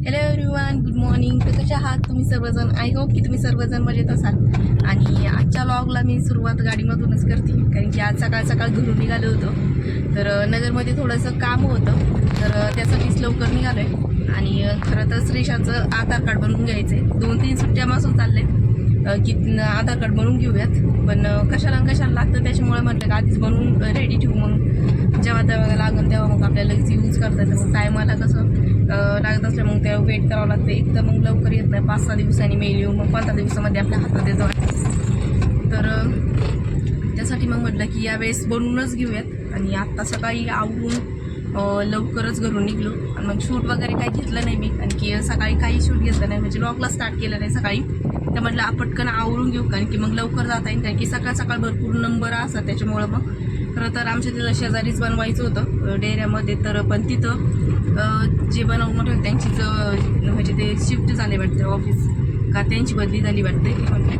Hello everyone, good morning. तर कसे आहात तुम्ही सर्वजण? आय होप की तुम्ही सर्वजण मजेत असाल. आणि आजच्या व्लॉगला मी सुरुवात गाडीमधूनच करते, कारण की आज सकाळ सकाळ घरून निघालो होतो. तर नगरमध्ये थोडंसं काम होतं, तर त्यासाठीच लवकर निघालो आहे. आणि खरं तर श्रीशाचं आधार कार्ड बनवून घ्यायचं आहे. 2-3 सुट्ट्या मासून चालले की आधार कार्ड बनवून घेऊयात, पण कशाला लागतं, त्याच्यामुळे म्हटलं का आधीच बनवून रेडी ठेवू, मग जेव्हा तेव्हा लागेल तेव्हा मग आपल्याला लगेच यूज करता येतं. मग टायमाला कसं लागत असल्या मग त्या वेट करावं लागतं. एक तर मग लवकर येत नाही, 5-6 दिवसांनी मेल येऊन मग 15 दिवसामध्ये आपल्या हातात येतो. तर त्यासाठी मग म्हटलं की यावेळेस बनवूनच घेऊयात. आणि आत्ता सकाळी आवरून लवकरच घरून निघलो. आणि मग शूट वगैरे काही घेतलं नाही मी, कारण की सकाळी काही शूट घेतलं नाही, म्हणजे व्लॉगला स्टार्ट केलं नाही सकाळी. तर म्हटलं पटकन आवरून घेऊ, कारण की मग लवकर जाता येईल, कारण की सकाळ सकाळ भरपूर नंबर असतात. त्याच्यामुळं मग खरं तर आमच्या तिथं शेजारीच बनवायचं होतं डेऱ्यामध्ये. तर पण तिथं जे बनवून ठेवलं त्यांचीच म्हणजे ते शिफ्ट झाले वाटते ऑफिस, का त्यांची बदली झाली वाटते म्हटले.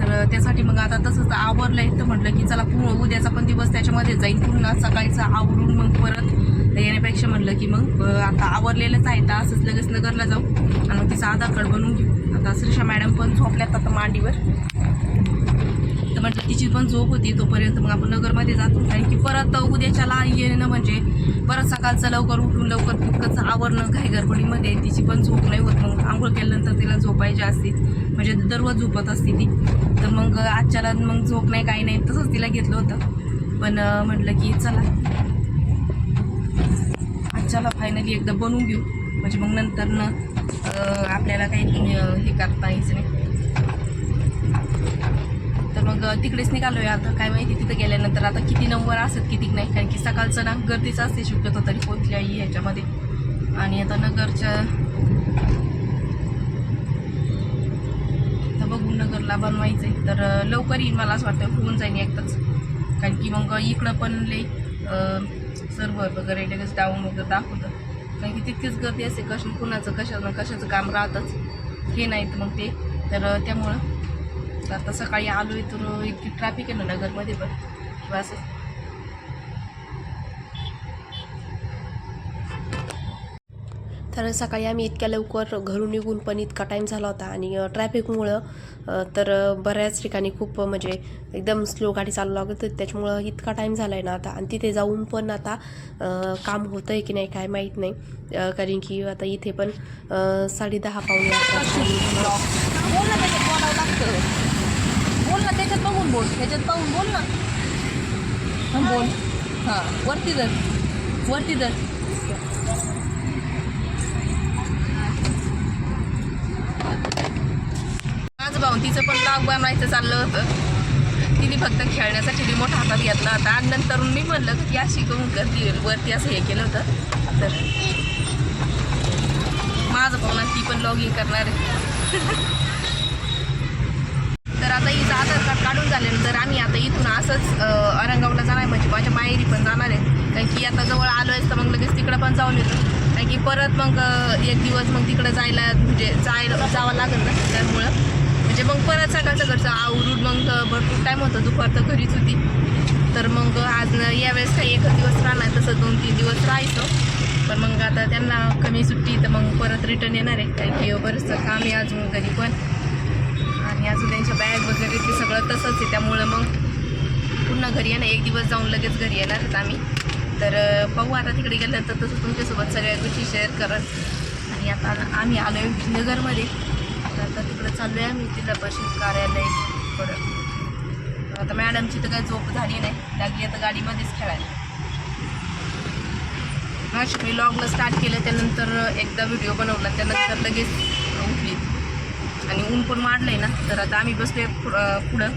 तर त्यासाठी मग आता तसंच आवरलं आहे. तर म्हटलं की चला उद्याचा पण दिवस त्याच्यामध्ये जाईल, पुन्हा सकाळचं आवरून मग परत येण्यापेक्षा म्हटलं की मग आता आवरलेलंच आहे, तर असंच लगेच नगरला जाऊ आणि मग तिचा आधार कार्ड बनवून घेऊ. आता श्रीषा मॅडम पण झोपल्यात आता मांडीवर, तर म्हटलं तिची पण झोप होती तोपर्यंत मग आपण नगरमध्ये जातो. कारण की परत उद्याच्याला येणं म्हणजे परत सकाळचं लवकर उठून लवकर तितकंच आवरणं काही गडबडीमध्ये, तिची पण झोप नाही होत. मग आंघोळ केल्यानंतर तिला झोपायची असते, म्हणजे दररोज झोपत असते ती. तर मग आजच्याला मग झोप नाही काही नाही, तसंच तिला घेतलं होतं. पण म्हटलं की चला आजच्याला फायनली एकदा बनवून घेऊ, म्हणजे मग नंतर आपल्याला काही हे करता यायचं नाही. तर मग तिकडेच निघालोय आता. काय माहिती तिथं गेल्यानंतर आता किती नंबर असत किती नाही, कारण की सकाळचं ना गर्दीच असते शक्यतो तरी कोणत्याही ह्याच्यामध्ये. आणि आता नगरच्या तर बघून नगरला बनवायचं आहे, तर लवकर येईल मला असं वाटतं, होऊन जाईल एकदाच. कारण की मग इकडं पण लई सर्व्हर वगैरे लगेच डाऊन वगैरे दाखवतं, कारण की तितकीच गर्दी असते. कुणाचं कशाचं काम राहतंच हे नाही तर मग ते. तर त्यामुळं आता सकाळी आलो आहे, तर इतकी ट्रॅफिक आहे ना नगरमध्ये पण किंवा असं. तर सकाळी आम्ही इतक्या लवकर घरून निघून पण इतका टाईम झाला होता, आणि ट्रॅफिकमुळं तर बऱ्याच ठिकाणी खूप म्हणजे एकदम स्लो गाडी चालू लागत होती, त्याच्यामुळं इतका टाईम झाला आहे ना आता. आणि तिथे जाऊन पण आता काम होतं आहे की नाही काय माहीत नाही, कारण की आता इथे पण 10:30 पावणे 11. बोल ना, त्याच्यात बोलावं लागतं. बोल ना, त्याच्यात बघून बोल, त्याच्यात पाहून बोल ना. हां बोल. हां वरती धर. माझं भाऊ तिचं पण ब्लॉग बनवायचं चाललं होतं. तिने फक्त खेळण्यासाठी रिमोट हातात घेतला होता, आणि नंतर मी म्हणलं की अशी करून करते वरती असं हे केलं होतं. तर माझं पाहुणा ती पण लॉगिंग करणार आहे. तर आता हिचं आधार कार्ड काढून झाल्यानंतर आम्ही आता इथून असंच औरंगाबादला जाणार आहे, म्हणजे माझ्या माहेरी पण जाणार आहे. कारण की आता जवळ आलो आहे तर मग लगेच तिकडं पण जाऊन येतो, कारण की परत मग एक दिवस मग तिकडं जावं लागेल ना. त्यामुळं म्हणजे मग परत सकाळचं घरचं आवरून मग भरपूर टाईम होतं, दुपारचं घरीच होती. तर मग आज यावेळेस काही एकच दिवस राहणार, तसं 2-3 दिवस राहायचं. पण मग आता त्यांना कमी सुट्टी, तर मग परत रिटर्न येणार आहे, कारण की बरंचसं काम आहे अजून घरी पण. आणि अजून त्यांच्या बॅग वगैरे ते सगळं तसंच आहे, त्यामुळं मग पुन्हा घरी येणं, एक दिवस जाऊन लगेच घरी येणार आहेत आम्ही. तर पाहू आता तिकडे गेल्यानंतर तसं तुमच्यासोबत सगळ्या गोष्टी शेअर करत. आणि आता आम्ही आलो आहे नगरमध्ये, तर आता तिकडं चाललो आहे आम्ही जिल्हा परिषद कार्यालय परत. आता मॅडमची तर काही झोप झाली नाही, लागली आता गाडीमध्येच खेळायला. मग मी लॉगला स्टार्ट केलं, त्यानंतर एकदा व्हिडिओ बनवला, त्यानंतर लगेच उठली. आणि ऊन पण वाढलं आहे ना, तर आता आम्ही बसले पुढं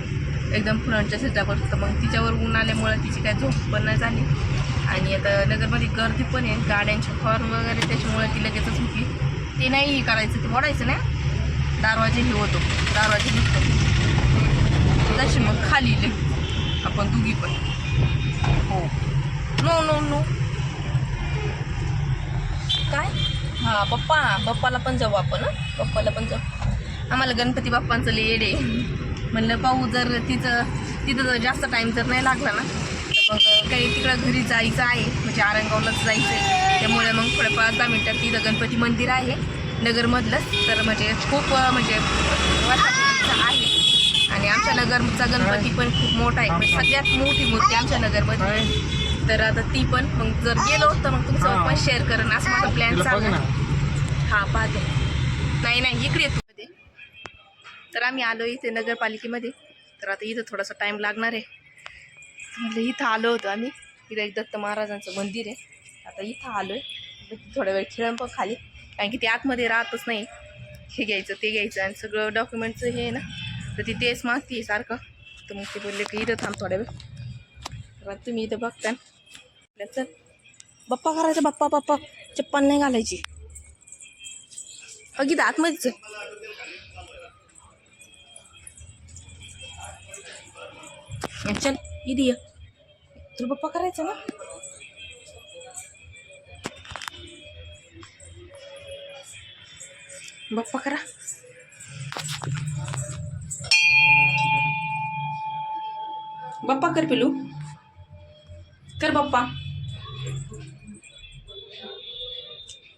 एकदम फ्रंटच्या सीटावर. तर मग तिच्यावर ऊन आल्यामुळं तिची काय झोप पण नाही झाली. आणि आता नगरमध्ये गर्दी पण आहे, गाड्यांचे हॉर्न वगैरे, त्याच्यामुळे ती लगेचच उठली. ते नाही करायचं, ते ओढायचं ना, दरवाजे हे होतो, दरवाजे निघतो तशी मग खाली आपण दोघी पण. हो नो नो नो काय. हां बाप्पाला पण जाऊ आपण. बाप्पाला पण जाऊ. आम्हाला गणपती बाप्पांचं लेड आहे. म्हणलं पाहू, जर तिथं जर जास्त टाईम जर नाही लागला ना, तर मग काही तिकडं घरी जायचं आहे, म्हणजे औरंगाबादलाच जायचं आहे. त्यामुळे मग थोड्या 5-10 मिनिटात तिथं गणपती मंदिर आहे नगरमधलंच. तर म्हणजे खूप म्हणजे वर्षापूर्वीचं आहे आणि आमच्या नगरचा गणपती पण खूप मोठा आहे, म्हणजे सगळ्यात मोठी मूर्ती आमच्या नगरमध्ये. तर आता ती पण मग जर गेलो तर मग तुमचं पण शेअर करेन असं माझा प्लॅन चालू आहे. हां पाहते. नाही इकडे येतो मध्ये. तर आम्ही आलो इथे नगरपालिकेमध्ये. तर आता इथं थोडासा टाईम लागणार आहे. म्हणजे इथं आलो होतो आम्ही. इथं एक दत्त महाराजांचं मंदिर आहे. आता इथं आलो आहे. थोड्या वेळ खेळून पण खाली, कारण की ते आतमध्ये राहतच नाही. हे घ्यायचं ते घ्यायचं आणि सगळं डॉक्युमेंटचं हे आहे ना, तर ती तेच मागते सारखं. तर मग ते बोलले की इथं थांब थोड्या वेळ. तर तुम्ही इथं बघता चल बाप्पा करायचं. बाप्पा चप्पल नाही घालायची. अगदी आतमध्येच चल इथे ये. तुला बाप्पा करायचं ना. बाप्पा करा. बाप्पा कर पिलू. कर बाप्पा.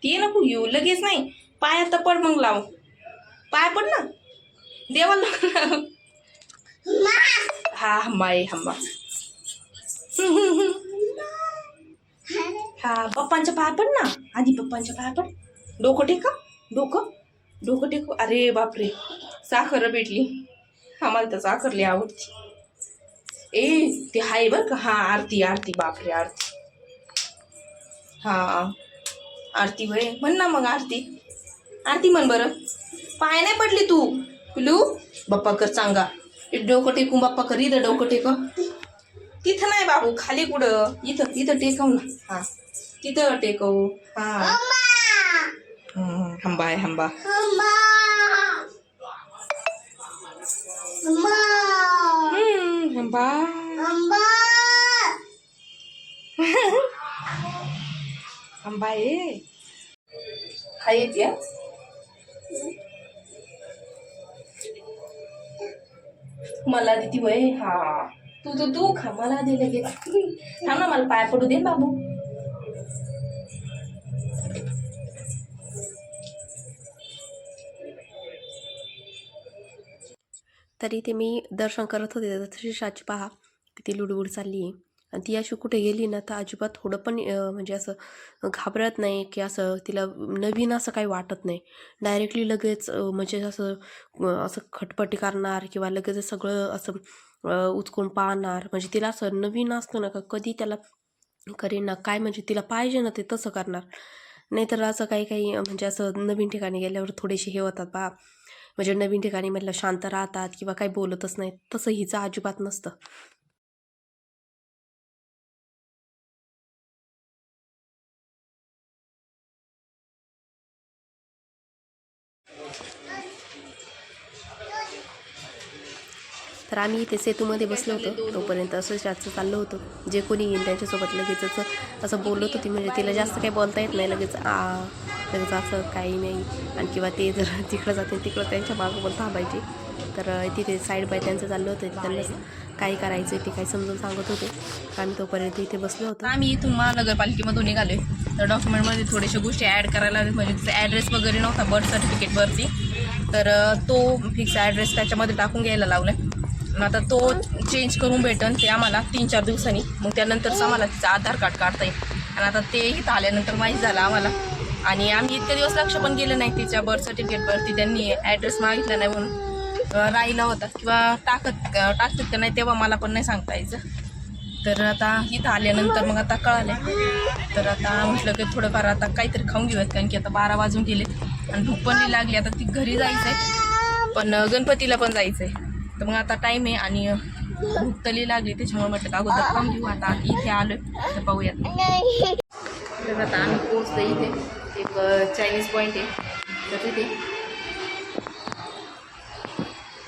ते नको येऊ लगेच नाही. पायात तर पड मग लाव. पाया पड ना देवाला. हा हंबा आहे हंबा. हा पप्पांच्या पाया पड ना. आधी पप्पांच्या पाया पड. डोकं टेका. डोकं टेकू. अरे बापरे साखर भेटली. आम्हाला तर साखर लई आवडती. ए ते हाय बरं का. हा आरती बापरे आरती. हा आरती वय म्हण ना मग. आरती म्हण बरं. पाय नाही पडली तू पिलू. बाप्पा कर चांगा. डोकं टेकून बाप्पा कर. इथं डोकं टेक. तिथं नाही बाबू खाली कुठं. इथं टेकव ना. हा तिथं टेकव. हा हंबा आहे हंबा. हंबा हंबा आहे. हा येते. मला दिती वय. हा तू खा. मला दे लगेच. थांब ना मला पाय पडू दे बाबू. तरी ते मी दर्शन करत होते तर तशी शाची पहा ती लुडबुड चालली आहे. आणि ती अशी कुठे गेली ना तर अजिबात थोडं पण म्हणजे असं घाबरत नाही की असं तिला नवीन असं काही वाटत नाही. डायरेक्टली लगेच म्हणजे असं खटपटी करणार किंवा लगेच सगळं असं उचकून पाहणार. म्हणजे तिला असं नवीन असतं ना का कधी त्याला करीन ना काय म्हणजे तिला पाहिजे ना ते तसं करणार. नाहीतर असं काही म्हणजे असं नवीन ठिकाणी गेल्यावर थोडेसे हे होतात बा. म्हणजे नवीन ठिकाणी म्हटलं शांत राहतात किंवा काही बोलतच नाहीत. तसं हिचं अजिबात नसतं. तर आम्ही इथे सेतूमध्ये बसलो होतो. तोपर्यंत असं जास्त चाललं होतं. जे कोणी येईल त्यांच्यासोबत लगेच असं बोलत होती. म्हणजे तिला जास्त काही बोलता येत नाही. लगेच असं काही नाही. आणि किंवा ते जर तिकडं जाते तिकडं त्यांच्या मागं पण थांबायचे. तर तिथे साईड बाय त्यांचं चाललं होतं. त्यांना काय करायचं ते काही समजून सांगत होते. आम्ही तोपर्यंत इथे बसलो होतो. आम्ही इथून महानगरपालिकेमधून निघालोय. तर डॉक्युमेंटमध्ये थोडेसे गोष्टी ॲड करायला म्हणजे तिचा ॲड्रेस वगैरे नव्हता बर्थ सर्टिफिकेटवरती. तर तो फिक्स ॲड्रेस त्याच्यामध्ये टाकून घ्यायला लावला आहे. आता तो चेंज करून भेटन ते आम्हाला 3-4 दिवसांनी. मग त्यानंतरच आम्हाला तिचं आधार कार्ड काढता येईल. आणि आता ते इथं आल्यानंतर माहीत झालं आम्हाला. आणि आम्ही इतके दिवस लक्ष पण गेलं नाही तिच्या बर्थ सर्टिफिकेटवरती त्यांनी ॲड्रेस मागितला नाही म्हणून. राहिला होता किंवा टाकतात का नाही तेव्हा मला पण नाही सांगता यायचं. तर आता इथं आल्यानंतर मग आता कळाले. तर आता म्हटलं की थोडंफार आता काहीतरी खाऊन घेऊयात, कारण की आता 12 वाजून गेले आणि भूक पण नाही लागली. आता ती घरी जायचं आहे पण गणपतीला पण जायचं आहे. तर मग आता टाईम आहे आणि भूक तरी लागली त्याच्यामुळे म्हटलं का अगोदर खाऊन घेऊ. आता इथे आलो तर पाहूयात. तर आता आम्ही पोहोचलो इथे. एक चायनीज पॉईंट आहे. तर तिथे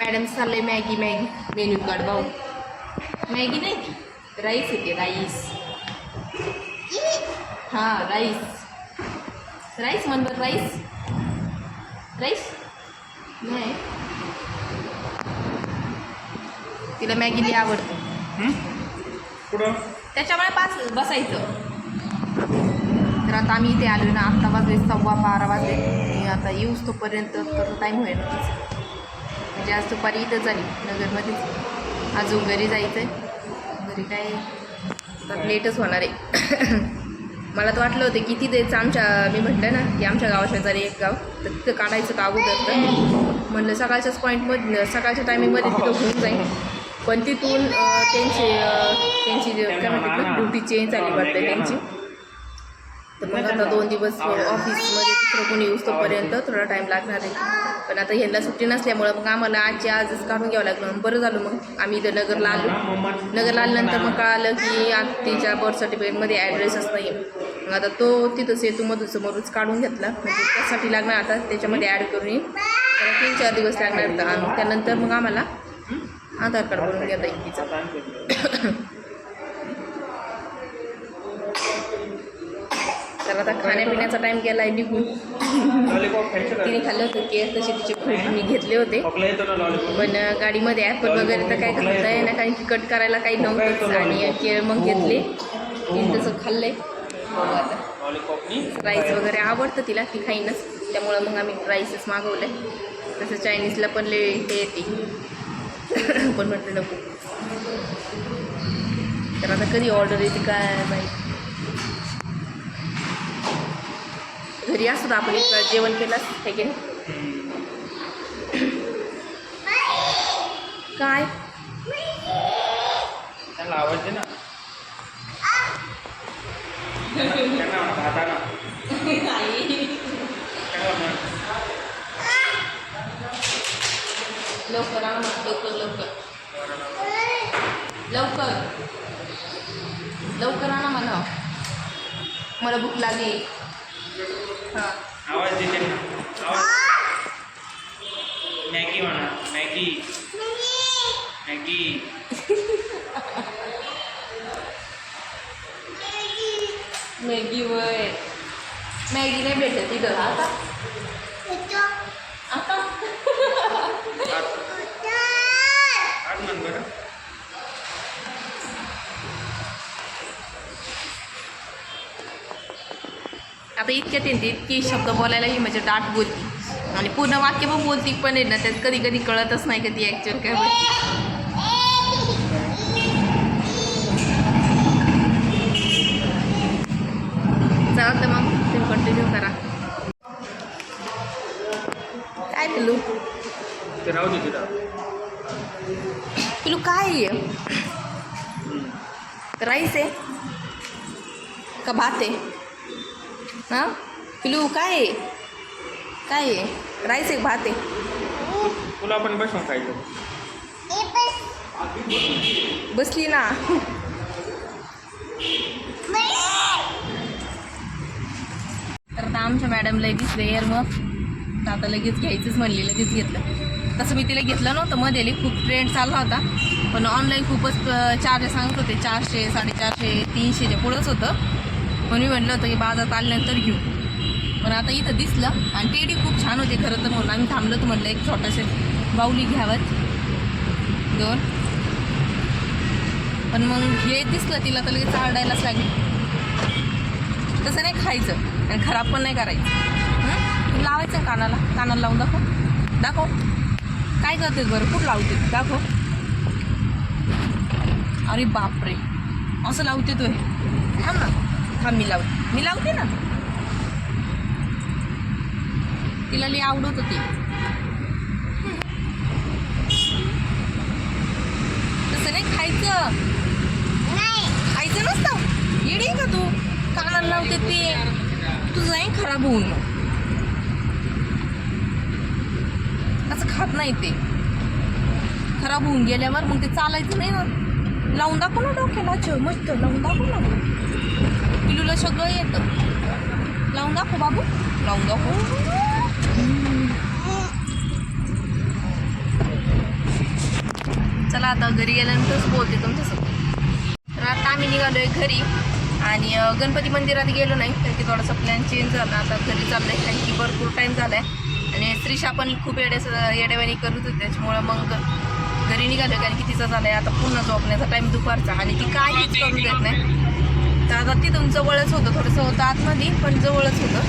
मॅडम चाललंय मॅगी मेन्यू कार्ड भाऊ. मॅगी नाही ती राईस येते. हां राईस म्हण बरं. राईस नाही. तिला मॅगी लई आवडते त्याच्यामुळे 5 बसायचं. तर आता आम्ही इथे आलो ना, आत्ता वाजले 12:15 वाजले. आणि आता येऊच तोपर्यंत तर टाईम होईल नक्कीच. म्हणजे आज दुपारी इथंच आली नगरमध्येच. अजून घरी जायचं आहे. घरी काय तर लेटच होणार आहे. मला तर वाटलं होतं की तिथेच मी म्हटलं ना की आमच्या गावाशेजारी एक गाव, तर तिथं काढायचं का अगोदर. तर म्हणलं सकाळच्याच पॉईंटमध्ये सकाळच्या टायमिंगमध्ये तिथं होऊन जाईल. पण तिथून त्यांची काय म्हणतात ना ड्युटी चेंज झाली वाटतं त्यांची. तर मग आता 2 दिवस ऑफिसमध्ये दुसरं कोणी येऊस तोपर्यंत थोडा टाईम लागणार आहे. पण आता ह्यांना सुट्टी नसल्यामुळं मग आम्हाला आजच काढून घ्यावं लागलं. बरं झालं मग आम्ही इथं नगरला आल्यानंतर मग कळालं की तिच्या बर्थ सर्टिफिकेटमध्ये ॲड्रेसच नाही. मग आता तो तिथं सेतूमधून समोरच काढून घेतला. म्हणजे त्यासाठी लागणार आता त्याच्यामध्ये ॲड करून येईल. 3-4 दिवस लागणार होता. आणि त्यानंतर मग आम्हाला आधार कार्ड बनवून घेता येईल तिचं. तर आता खाण्यापिण्याचा टाईम गेला आहे निघून. तिने खाल्लं होतं केक, तसे तिचे फ्रूट मी घेतले होते. पण गाडीमध्ये ॲपल वगैरे तर काय घालता आहे ना, कारण की कट करायला काही नव्हतंच. आणि केळ मग घेतले, तिने तसं खाल्लं आहे. आता राईस वगैरे आवडतं तिला, ती खाईनच. त्यामुळं मग आम्ही राईसच मागवलं आहे. तसं चायनीजला पण हे येते, पण म्हटलं नको. तर आता कधी ऑर्डर येते काय माहिती. घरी असतो आपण एक जेवण केलंच आहे की नाही. काय त्याला आवडते ना. लवकर आणा, लवकर लवकर लवकर लवकर आणा म्हणा, मला भूक लागली. हां आवाज देते ना. आवाज मॅगी म्हणा. मॅगी मॅगी मॅगी वय मॅगी नाही भेटत तिथं आता. आता आज म्हण बरं. आता इतक्यात येते इतकी शब्द बोलायलाही म्हणजे दाट बोलती आणि पूर्ण वाक्य पण बोलती, पण आहे ना त्यात कधी कधी कळतच नाही का ती ॲक्च्युअल काय बोलते. चला तर मग तुम्ही कंटिन्यू करा. काय पिलू ते राहू दे तिथं. पिलू काय आहे? राईस आहे का भात आहे? हां पिलू काय आहे? काय आहे? राईस आहे भात आहे? तुला पण बसून खायचं. बसली ना. तर आता आमच्या मॅडमला दिसलं एअर मग तर आता लगेच घ्यायचंच म्हणली, लगेच घेतलं. तसं मी तिला घेतलं नव्हतं मध्ये, खूप ट्रेंड चालला होता. पण ऑनलाईन खूपच चार्जेस सांगत होते, 400, 450, 300च्या पुढंच होतं. म्हणून मी म्हटलं होतं की बाजारात आल्यानंतर घेऊ. पण आता इथं दिसलं आणि टेडी खूप छान होते खरं तर, म्हणून आम्ही थांबलो. तर म्हटलं एक छोटासे बाऊली घ्यावं 2. पण मग हे दिसलं तिला तर लगेच आरडायलाच लागली. तसं नाही खायचं आणि खराब पण नाही करायचं. तू लावायचं कानाला लावून दाखव. काय करतेस बरं? कुठं लावते दाखव. अरे बापरे, असं लावते तू? थांब ना, थांब मी लावते ना. तिला लई आवडत होती. तसं नाही खायचं. खायचं नसतं. येडी का तू? कानाला लावते ते तुझं नाही खराब होऊन. मग असं खात नाही ते. खराब होऊन गेल्यावर मग ते चालायचं नाही ना. लावून दाखव ना डोक्याला. मस्त लावून दाखव ना. पिलूला सगळं येतं. लावून दाखव बाबू, लावून दाखव. चला आता घरी गेल्यानंतरच बोलते तुमच्यासोबत. तर आता आम्ही निघालो आहे घरी आणि गणपती मंदिरात गेलो नाही कारण की थोडासा प्लॅन चेंज झाला. आता घरी चाललं आहे कारण की भरपूर टाईम झाला आहे आणि श्रीषा पण खूप येड्यावानी करत होती. त्याच्यामुळं मग घरी निघालो कारण की तिचं झालं आहे आता पुन्हा झोपण्याचा टाईम दुपारचा आणि ती काहीच करू देत नाही. तर आता तिथून जवळच होतं, थोडंसं होतं आतमध्ये पण जवळच होतं.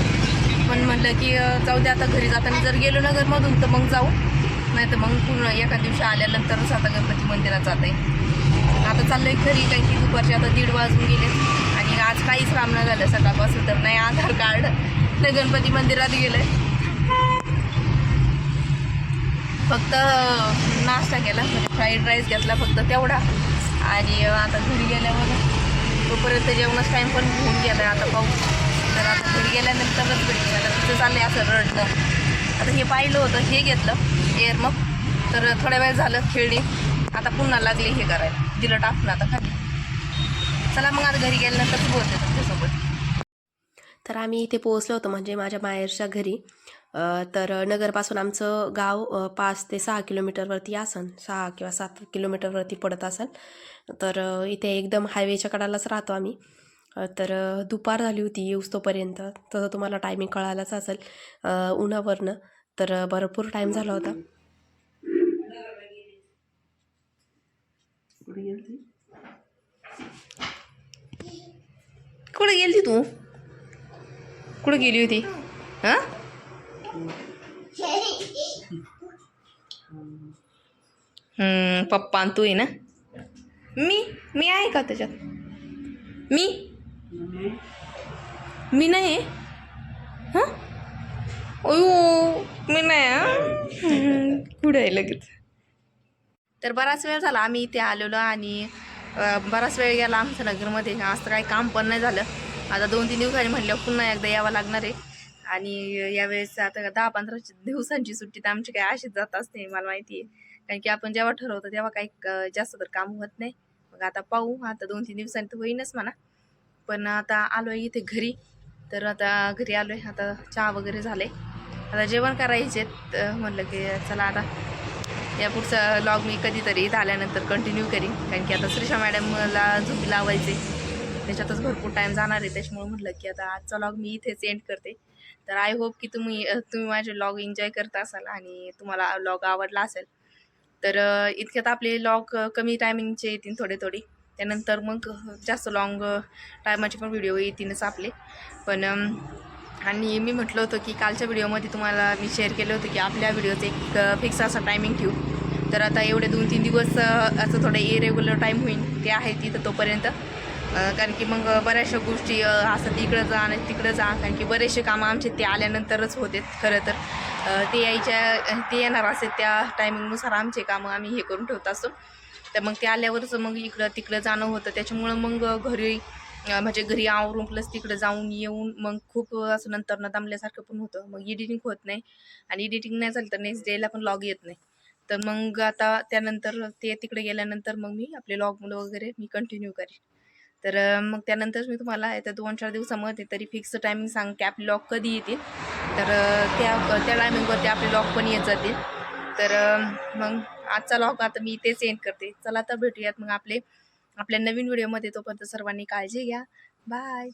पण म्हटलं की जाऊ दे आता घरी जाताना जर गेलो नगरमधून तर मग जाऊ, नाही तर मग पूर्ण एका दिवशी आल्यानंतरच आता गणपती मंदिरात जात आहे. आता चाललंय घरी, कारण की दुपारचे आता 1:30 वाजून गेले आणि आज काहीच काम न झालं सकाळपासून. तर नाही आधार कार्ड न गणपती मंदिरात गेलंय, फक्त नाश्ता केला म्हणजे फ्राईड राईस घेतला फक्त तेवढा. आणि आता घरी गेल्यावर तोपर्यंत जेवणाचा टाईम पण होऊन गेला आहे. आता पाहू, तर आता घरी गेल्यानंतरच भेटते. आता तिथं चाललंय असं रडणं. आता हे पाहिलं होतं, हे घेतलं एअर मग, तर थोड्या वेळ झालं खेळली, आता पुन्हा लागली हे करायला, दिलं टाकून आता खाली. चला मग आता घरी गेल्यानंतर बोलते तुमच्यासोबत. तर आम्ही इथे पोहोचलो होतो म्हणजे माझ्या माहेरच्या घरी. तर नगरपासून आमचं गाव 5 ते 6 किलोमीटरवरती असन, 6 किंवा 7 किलोमीटरवरती पडत असेल. तर इथे एकदम हायवेच्या कडालाच राहतो आम्ही. तर दुपार झाली होती येऊस्तोपर्यंत, तसं तुम्हाला टायमिंग कळायलाच असेल उन्हावरनं. तर भरपूर टाईम झाला होता. कुठे गेली तू? कुठे गेली होती? हां, पप्पा आणि तू आहे ना? मी आहे का त्याच्यात? मी नाही आहे. हां, अयो मी नाही हां. कुठे आहे लगेच? तर बराच वेळ झाला आम्ही इथे आलेलो आणि बराच वेळ गेला आमच्या नगरमध्ये. आज तर काही काम पण नाही झालं. आता 2-3 दिवसांनी म्हटलं पुन्हा एकदा यावं लागणार आहे. आणि यावेळेस आता 10-15 दिवसांची सुट्टी तर आमची काही अशीच जात असते, मला माहिती आहे. कारण की आपण जेव्हा ठरवतो तेव्हा काही जास्त तर काम होत नाही. मग आता पाहू, आता 2-3 दिवसांनी तर होईनच म्हणा. पण आता आलो आहे इथे घरी. तर आता घरी आलो आहे, आता चहा वगैरे झाले, आता जेवण करायचे. म्हटलं की चला आता या पुढचा लॉग मी कधीतरी इथं आल्यानंतर कंटिन्यू करीन. कारण की आता श्रीषा मॅडमला झोपी लावायचे, त्याच्यातच भरपूर टाईम जाणार आहे. त्याच्यामुळे म्हटलं की आता आजचा लॉग मी इथेच एंड करते. तर आय होप की तुम्ही माझे लॉग एन्जॉय करत असाल आणि तुम्हाला लॉग आवडला असेल. तर इतक्यात आपले लॉग कमी टायमिंगचे येतील थोडे. त्यानंतर मग जास्त लॉंग टायमाचे पण व्हिडिओ येतीलच आपले. पण आणि मी म्हटलं होतं की कालच्या व्हिडिओमध्ये तुम्हाला मी शेअर केलं होतं की आपल्या व्हिडिओचं एक फिक्स असा टायमिंग ठेवू. तर आता एवढे 2-3 दिवस असं थोडं इरेग्युलर टाईम होईल, ते आहे तिथं तोपर्यंत. कारण की मग बऱ्याचशा गोष्टी असं इकडं जा आणि तिकडं जा, कारण की बरेचसे कामं आमचे ते आल्यानंतरच होते खरं तर. ते येणार असेल त्या टायमिंगनुसार आमचे कामं आम्ही हे करून ठेवत असतो. तर मग ते आल्यावरच मग इकडं तिकडं जाणं होतं. त्याच्यामुळं मग घरी म्हणजे घरी आवरून प्लस तिकडं जाऊन येऊन मग खूप असं नंतर दमल्यासारखं पण होतं. मग एडिटिंग होत नाही, आणि एडिटिंग नाही झालं तर नेक्स्ट डेला पण लॉग येत नाही. तर मग आता त्यानंतर ते तिकडे गेल्यानंतर मग मी आपले लॉग वगैरे मी कंटिन्यू करेन. तर मग त्यानंतर मी तुम्हाला येत्या 2-4 दिवसामध्ये तरी फिक्स टायमिंग सांगते आपले लॉग कधी येतील. तर त्या टायमिंगवरती आपले लॉग पण येत जातील. तर मग आजचा लॉग आता मी इथेच एंड करते. चला तर भेटूयात मग आपल्या नवीन व्हिडिओमध्ये. तोपर्यंत सर्वांनी काळजी घ्या. बाय.